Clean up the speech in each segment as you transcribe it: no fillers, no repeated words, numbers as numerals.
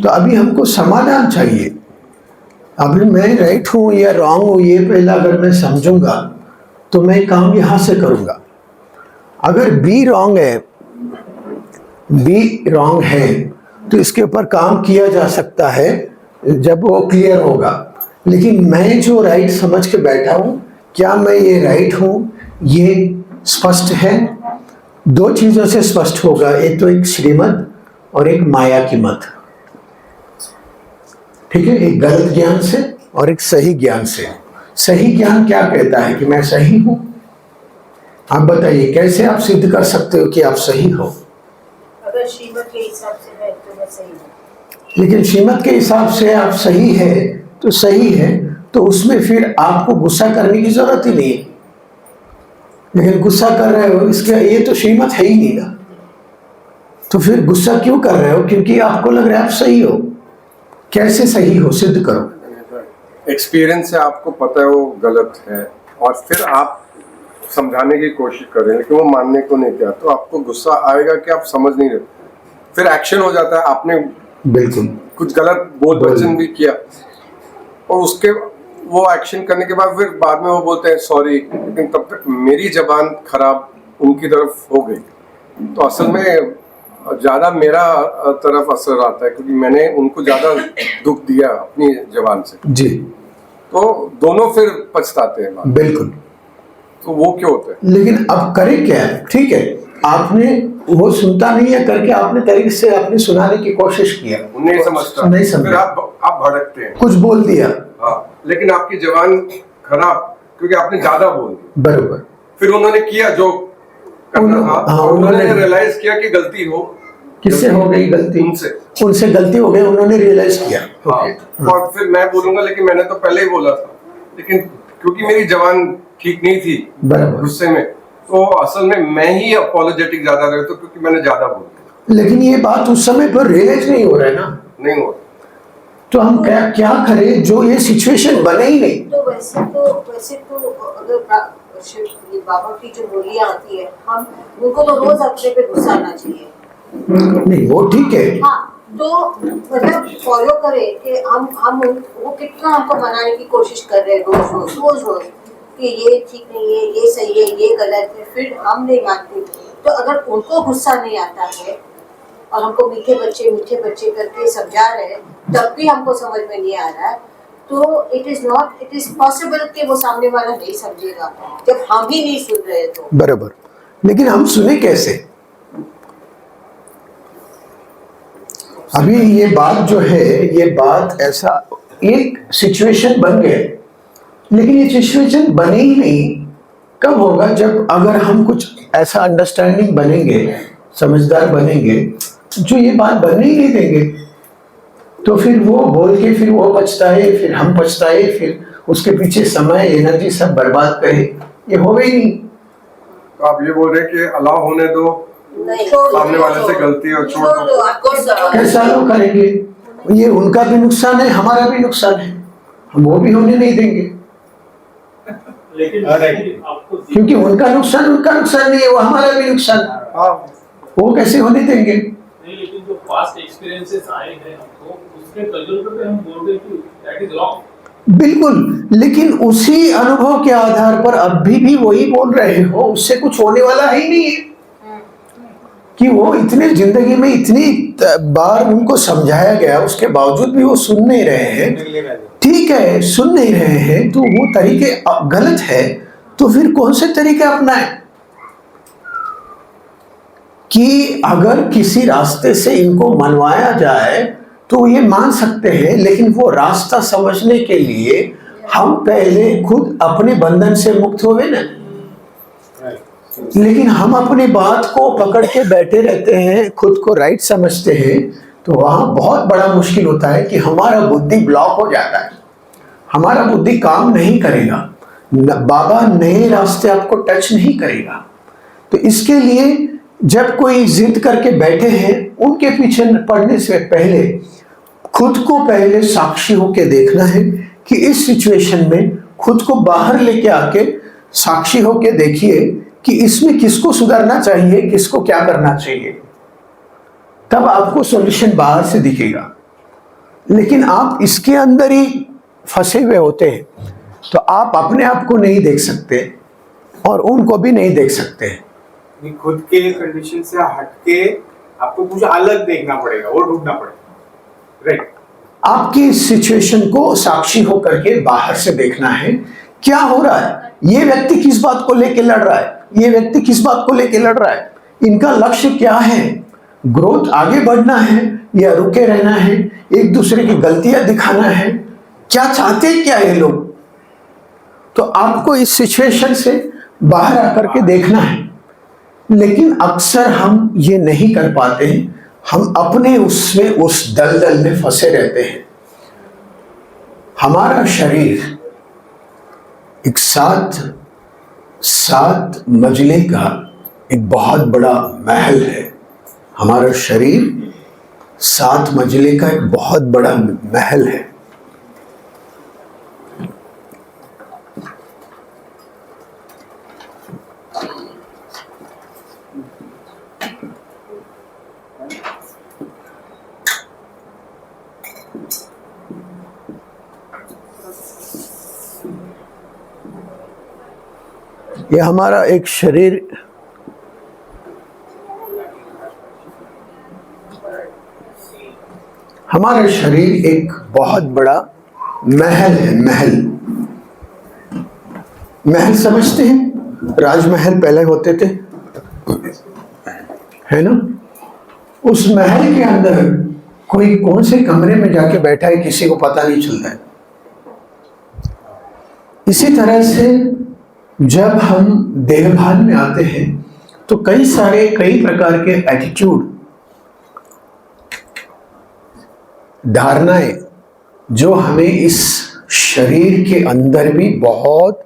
तो अभी हमको समाधान चाहिए। अभी मैं राइट हूँ या रॉन्ग हूँ, ये पहला अगर मैं समझूंगा तो मैं काम यहाँ से करूँगा। अगर बी रॉन्ग है तो इसके ऊपर काम किया जा सकता है जब वो क्लियर होगा। लेकिन मैं जो राइट समझ के बैठा हूँ, क्या मैं ये राइट हूँ, ये स्पष्ट है। दो चीज़ों से स्पष्ट होगा, एक तो एक श्रीमत और एक माया की मत। ठीक है, एक गलत ज्ञान से और एक सही ज्ञान से। सही ज्ञान क्या कहता है कि मैं सही हूं। आप बताइए कैसे आप सिद्ध कर सकते हो कि आप सही हो। अगर श्रीमत के हिसाब से है तो मैं सही हूँ। लेकिन श्रीमत के हिसाब से आप सही है तो सही है, तो उसमें फिर आपको गुस्सा करने की जरूरत ही नहीं है। लेकिन गुस्सा कर रहे हो, इसका ये तो श्रीमत है ही नहीं ना, तो फिर गुस्सा क्यों कर रहे हो? क्योंकि आपको लग रहा है आप सही हो। कैसे सही हो, सिद्ध करो। एक्सपीरियंस से आपको पता है वो गलत है और फिर आप समझाने की कोशिश कर रहे हैं लेकिन वो मानने को नहीं किया, तो आपको गुस्सा आएगा कि आप समझ नहीं रहे। फिर एक्शन हो जाता है, आपने बिल्कुल कुछ गलत बोध वचन भी किया और उसके वो एक्शन करने के बाद फिर बाद में वो बोलते हैं सॉरी, लेकिन तब तक मेरी जबान खराब उनकी तरफ हो गई। तो असल में ज्यादा मेरा तरफ असर आता है क्योंकि मैंने उनको ज्यादा दुख दिया अपनी जबान से जी। तो दोनों फिर पछताते हैं। बिल्कुल। तो वो क्यों होता है? लेकिन अब करें क्या? ठीक है, आपने वो सुनता नहीं है करके आपने तरीके से आपने सुनाने की कोशिश किया, नहीं समझता, नहीं समझा, फिर आप भड़कते हैं, कुछ बोल दिया। हाँ, लेकिन आपकी जबान खराब क्योंकि आपने ज्यादा बोल दिया। बरोबर। फिर उन्होंने किया जो करना था, उन्होंने रियलाइज किया कि गलती हो, किससे हो गई गलती? उनसे गलती हो गई, उन्होंने रियलाइज किया। हाँ। और फिर मैं बोलूंगा लेकिन मैंने तो पहले ही बोला था, लेकिन क्योंकि मेरी जबान ठीक नहीं थी गुस्से में, तो असल में मैं ही अपॉलोजेटिक ज्यादा रहता क्योंकि मैंने ज्यादा बोल दिया। लेकिन ये बात उस समय पर रियलाइज नहीं हो रहा है ना, नहीं हो। तो हम क्या करें जो ये सिचुएशन बने ही नहीं। तो वैसे तो अगर ये बाबा की जो बोलियां आती है, हम उनको तो रोज अपने पे गुस्सा आना चाहिए। नहीं वो ठीक है। हाँ, तो मतलब फॉलो करें कि हम वो कितना हमको बनाने की कोशिश कर रहे हैं रोज कि ये ठीक नहीं है, ये सही है, ये गलत है, फिर हम नहीं मानते। तो अगर उनको गुस्सा नहीं आता है और हमको मीठे बच्चे करके समझा रहे हैं, तब भी हमको समझ में नहीं आ रहा है, तो इट इज पॉसिबल कि वो सामने वाला नहीं समझेगा जब हम ही नहीं सुन रहे तो। बराबर। लेकिन हम सुने कैसे? अभी ये बात जो है, ये बात ऐसा एक सिचुएशन बन गए, लेकिन ये सिचुएशन बने ही नहीं। कब होगा? जब अगर हम कुछ ऐसा अंडरस्टैंडिंग बनेंगे, समझदार बनेंगे, जो ये बात बनने ही नहीं देंगे, तो फिर वो बोल के फिर वो पछताए, फिर हम पछताए, फिर उसके पीछे समय एनर्जी सब बर्बाद करे, ये हो गई नहीं। तो आप ये बोल रहे हैं कि अलाउ होने दो सामने वाले से गलती और छोड़ दो। कैसा लोग करेंगे? ये उनका भी नुकसान है, हमारा भी नुकसान है, हम वो भी होने नहीं देंगे। लेकिन क्योंकि उनका नुकसान नहीं है, वो हमारा भी नुकसान है, वो कैसे होने देंगे? नहीं, लेकिन जो पास्ट एक्सपीरियंसेस आए हैं हमको, उसके तजुर्बे पे हम बोल रहे कि दैट इज रॉन्ग। बिल्कुल, लेकिन उसी अनुभव के आधार पर अब भी वही बोल रहे हो, उससे कुछ होने वाला ही नहीं है। कि वो इतने जिंदगी में इतनी बार उनको समझाया गया, उसके बावजूद भी वो सुन नहीं रहे हैं। ठीक है, सुन नहीं रहे हैं तो वो तरीके गलत है, तो फिर कौन से तरीके अपनाएं? कि अगर किसी रास्ते से इनको मनवाया जाए तो ये मान सकते हैं, लेकिन वो रास्ता समझने के लिए हम पहले खुद अपने बंधन से मुक्त होवे ना। लेकिन हम अपनी बात को पकड़ के बैठे रहते हैं, खुद को राइट समझते हैं, तो वहाँ बहुत बड़ा मुश्किल होता है कि हमारा बुद्धि ब्लॉक हो जाता है, हमारा बुद्धि काम नहीं करेगा, बाबा नए रास्ते आपको टच नहीं करेगा। तो इसके लिए जब कोई जिद करके बैठे हैं, उनके पीछे पड़ने से पहले खुद को पहले साक्षी होके देखना है कि इस सिचुएशन में खुद को बाहर लेके आके साक्षी होके देखिए कि इसमें किसको सुधारना चाहिए, किसको क्या करना चाहिए, तब आपको सॉल्यूशन बाहर से दिखेगा। लेकिन आप इसके अंदर ही फंसे हुए होते हैं, तो आप अपने आप को नहीं देख सकते और उनको भी नहीं देख सकते। नहीं, खुद के कंडीशन से हटके आपको कुछ अलग देखना पड़ेगा, वो ढूंढना पड़ेगा, राइट? आपकी इस सिचुएशन को साक्षी होकर के बाहर से देखना है, क्या हो रहा है, ये व्यक्ति किस बात को लेके लड़ रहा है, ये व्यक्ति किस बात को लेके लड़ रहा है, इनका लक्ष्य क्या है, ग्रोथ आगे बढ़ना है या रुके रहना है, एक दूसरे की गलतियां दिखाना है, क्या चाहते हैं क्या ये लोग। तो आपको इस सिचुएशन से बाहर आकर के देखना है। लेकिन अक्सर हम ये नहीं कर पाते हैं, हम अपने उसमें उस दलदल में फंसे रहते हैं। हमारा शरीर एक सात मंजिले का एक बहुत बड़ा महल है। हमारा शरीर 7 मंजिले का एक बहुत बड़ा महल है। ये हमारा एक शरीर हमारा शरीर एक बहुत बड़ा महल है। महल समझते हैं, राजमहल पहले होते थे, है ना? उस महल के अंदर कोई कौन से कमरे में जाके बैठा है किसी को पता नहीं चलता है। इसी तरह से जब हम देखभाल में आते हैं तो कई प्रकार के एटीट्यूड, धारणाएं जो हमें इस शरीर के अंदर भी बहुत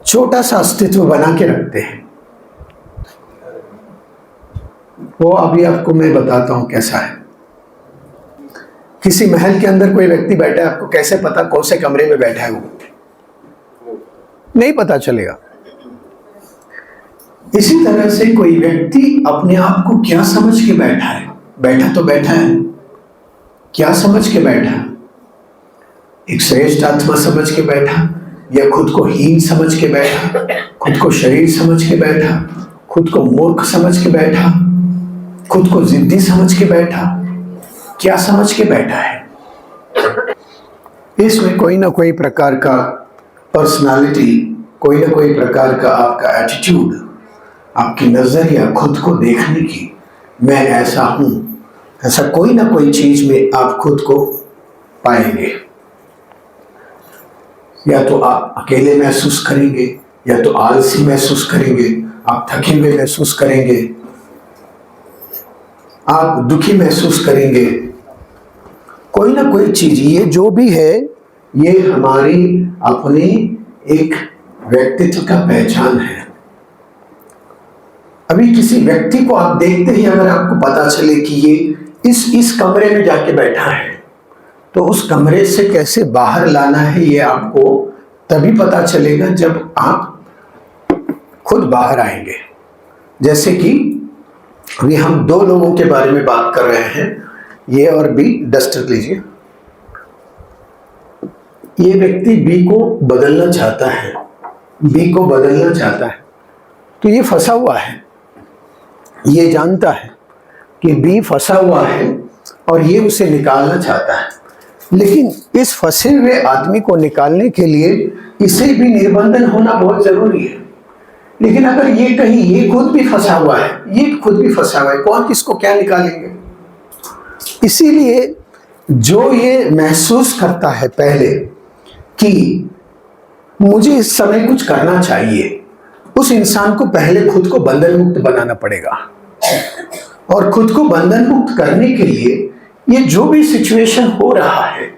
छोटा सा अस्तित्व बना के रखते हैं, वो अभी आपको मैं बताता हूं कैसा है। किसी महल के अंदर कोई व्यक्ति बैठा है, आपको कैसे पता कौन से कमरे में बैठा है? वो नहीं पता चलेगा। इसी तरह से कोई व्यक्ति अपने आप को क्या समझ के बैठा है, बैठा तो बैठा है, क्या समझ के बैठा? एक श्रेष्ठ आत्मा समझ के बैठा, या खुद को हीन समझ के बैठा, खुद को शरीर समझ के बैठा, खुद को मूर्ख समझ के बैठा, खुद को जिद्दी समझ के बैठा, क्या समझ के बैठा है? इसमें कोई ना कोई प्रकार का पर्सनालिटी, कोई ना कोई प्रकार का आपका एटीट्यूड, आपकी नजरिया खुद को देखने की, मैं ऐसा हूं, ऐसा कोई ना कोई चीज में आप खुद को पाएंगे। या तो आप अकेले महसूस करेंगे, या तो आलसी महसूस करेंगे, आप थके हुए महसूस करेंगे, आप दुखी महसूस करेंगे, कोई ना कोई चीज। ये जो भी है ये हमारी अपनी एक व्यक्तित्व का पहचान है। अभी किसी व्यक्ति को आप देखते ही अगर आपको पता चले कि ये इस कमरे में जाके बैठा है, तो उस कमरे से कैसे बाहर लाना है ये आपको तभी पता चलेगा जब आप खुद बाहर आएंगे। जैसे कि अभी हम 2 लोगों के बारे में बात कर रहे हैं, ये और बी, डस्टर लीजिए। ये व्यक्ति बी को बदलना चाहता है, बी को बदलना चाहता है, तो ये फंसा हुआ है। ये जानता है कि बी फंसा हुआ है और ये उसे निकालना चाहता है, लेकिन इस फंसे हुए आदमी को निकालने के लिए इसे भी निर्बंधन होना बहुत जरूरी है। लेकिन अगर ये कहीं ये खुद भी फंसा हुआ है, ये खुद भी फंसा हुआ है, कौन किसको क्या निकालेंगे? इसीलिए जो ये महसूस करता है पहले कि मुझे इस समय कुछ करना चाहिए, उस इंसान को पहले खुद को बंधन मुक्त बनाना पड़ेगा। और खुद को बंधन मुक्त करने के लिए ये जो भी सिचुएशन हो रहा है,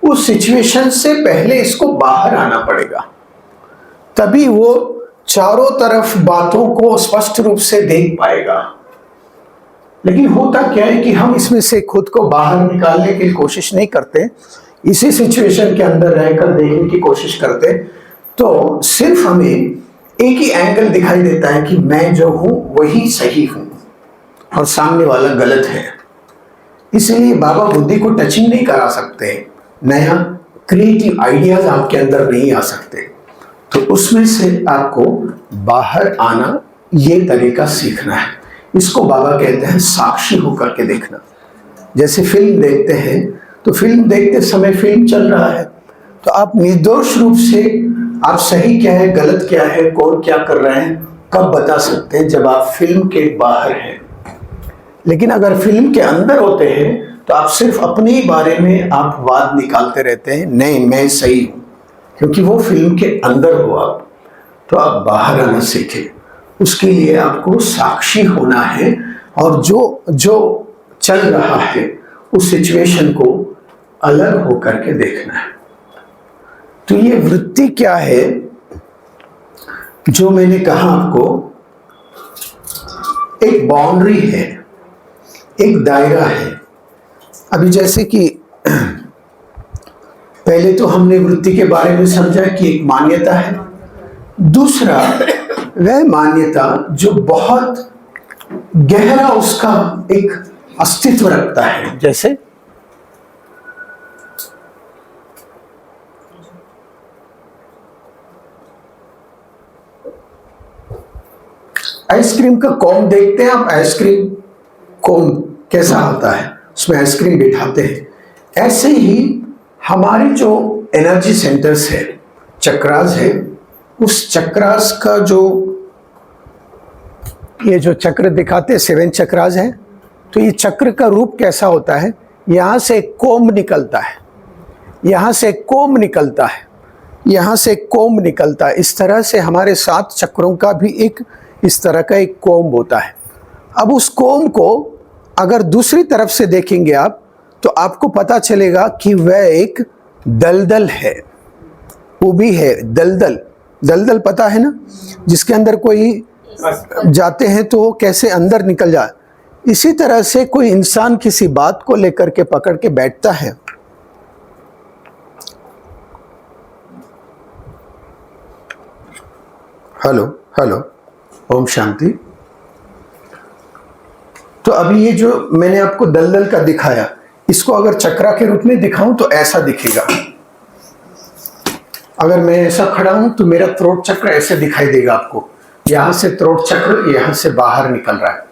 उस सिचुएशन से पहले इसको बाहर आना पड़ेगा, तभी वो चारों तरफ बातों को स्पष्ट रूप से देख पाएगा। लेकिन होता क्या है कि हम इसमें से खुद को बाहर निकालने की कोशिश नहीं करते, इसी सिचुएशन के अंदर रहकर देखने की कोशिश करते, तो सिर्फ हमें एक ही एंगल दिखाई देता है कि मैं जो हूं वही सही हूं और सामने वाला गलत है। इसलिए बाबा बुद्धि को टचिंग नहीं करा सकते, नया क्रिएटिव आइडियाज आपके अंदर नहीं आ सकते। तो उसमें से आपको बाहर आना, ये तरीका सीखना है। इसको बाबा कहते हैं साक्षी होकर के देखना। जैसे फिल्म देखते हैं तो फिल्म देखते समय फिल्म चल रहा है तो आप निर्दोष रूप से आप सही क्या है गलत क्या है कौन क्या कर रहे हैं कब बता सकते हैं, जब आप फिल्म के बाहर हैं। लेकिन अगर फिल्म के अंदर होते हैं तो आप सिर्फ अपने ही बारे में आप वाद निकालते रहते हैं, नहीं मैं सही हूं, क्योंकि वो फिल्म के अंदर हो आप। तो आप बाहर आना सीखें, उसके लिए आपको साक्षी होना है और जो चल रहा है उस सिचुएशन को अलग होकर के देखना है। तो ये वृत्ति क्या है, जो मैंने कहा आपको, एक बाउंड्री है, एक दायरा है। अभी जैसे कि पहले तो हमने वृत्ति के बारे में समझा कि एक मान्यता है, दूसरा वह मान्यता जो बहुत गहरा उसका एक अस्तित्व रखता है। जैसे आइसक्रीम का कोन देखते हैं आप, आइसक्रीम कोन कैसा होता है, उसमें आइसक्रीम बिठाते हैं। ऐसे ही हमारे जो एनर्जी सेंटर्स है, चक्रास है, उस चक्रास का जो ये जो चक्र दिखाते हैं 7 चक्रास है, तो ये चक्र का रूप कैसा होता है, यहाँ से एक कोम्ब निकलता है, यहाँ से एक कोम्ब निकलता है, यहाँ से एक कोम्ब निकलता है। इस तरह से हमारे 7 चक्रों का भी एक इस तरह का एक कोम्ब होता है। अब उस कोम्ब को अगर दूसरी तरफ से देखेंगे आप तो आपको पता चलेगा कि वह एक दलदल है, वो भी है दलदल। दलदल पता है ना, जिसके अंदर कोई जाते हैं तो वो कैसे अंदर निकल जाए। इसी तरह से कोई इंसान किसी बात को लेकर के पकड़ के बैठता है, हेलो हेलो ओम शांति। तो अभी ये जो मैंने आपको दलदल का दिखाया, इसको अगर चक्रा के रूप में दिखाऊं तो ऐसा दिखेगा। अगर मैं ऐसा खड़ा हूं तो मेरा थ्रोट चक्र ऐसे दिखाई देगा आपको, यहां से थ्रोट चक्र यहां से बाहर निकल रहा है।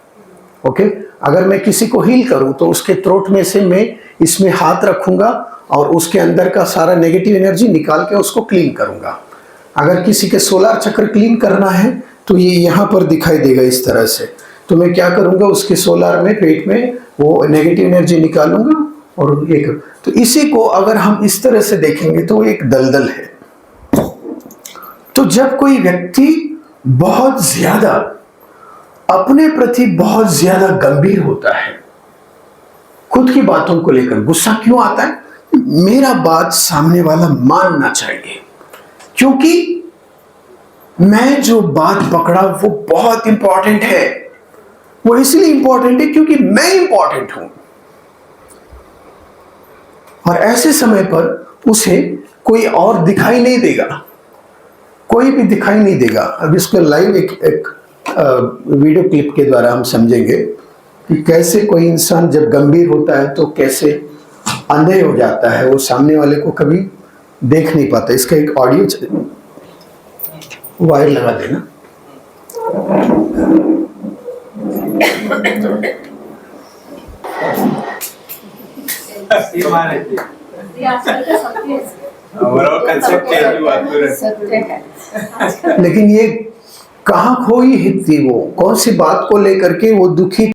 ओके, अगर मैं किसी को हील करूं तो उसके थ्रोट में से मैं इसमें हाथ रखूंगा और उसके अंदर का सारा नेगेटिव एनर्जी निकाल के उसको क्लीन करूंगा। अगर किसी के सोलर चक्र क्लीन करना है तो ये यहाँ पर दिखाई देगा इस तरह से। तो मैं क्या करूंगा, उसके सोलर में पेट में वो नेगेटिव एनर्जी निकालूंगा और ये कर। तो इसी को अगर हम इस तरह से देखेंगे तो एक दलदल है। तो जब कोई व्यक्ति बहुत ज्यादा अपने प्रति बहुत ज्यादा गंभीर होता है, खुद की बातों को लेकर गुस्सा क्यों आता है, मेरा बात सामने वाला मानना चाहिए, क्योंकि मैं जो बात पकड़ा वो बहुत इंपॉर्टेंट है। वो इसलिए इंपॉर्टेंट है क्योंकि मैं इंपॉर्टेंट हूं। और ऐसे समय पर उसे कोई और दिखाई नहीं देगा, कोई भी दिखाई नहीं देगा। अब इसको लाइव एक वीडियो क्लिप के द्वारा हम समझेंगे कि कैसे कोई इंसान जब गंभीर होता है तो कैसे अंधे हो जाता है, वो सामने वाले को कभी देख नहीं पाता। इसका एक ऑडियो वायर लगा देना। लेकिन ये कहाँ खोई थी, वो कौन सी बात को लेकर के वो दुखी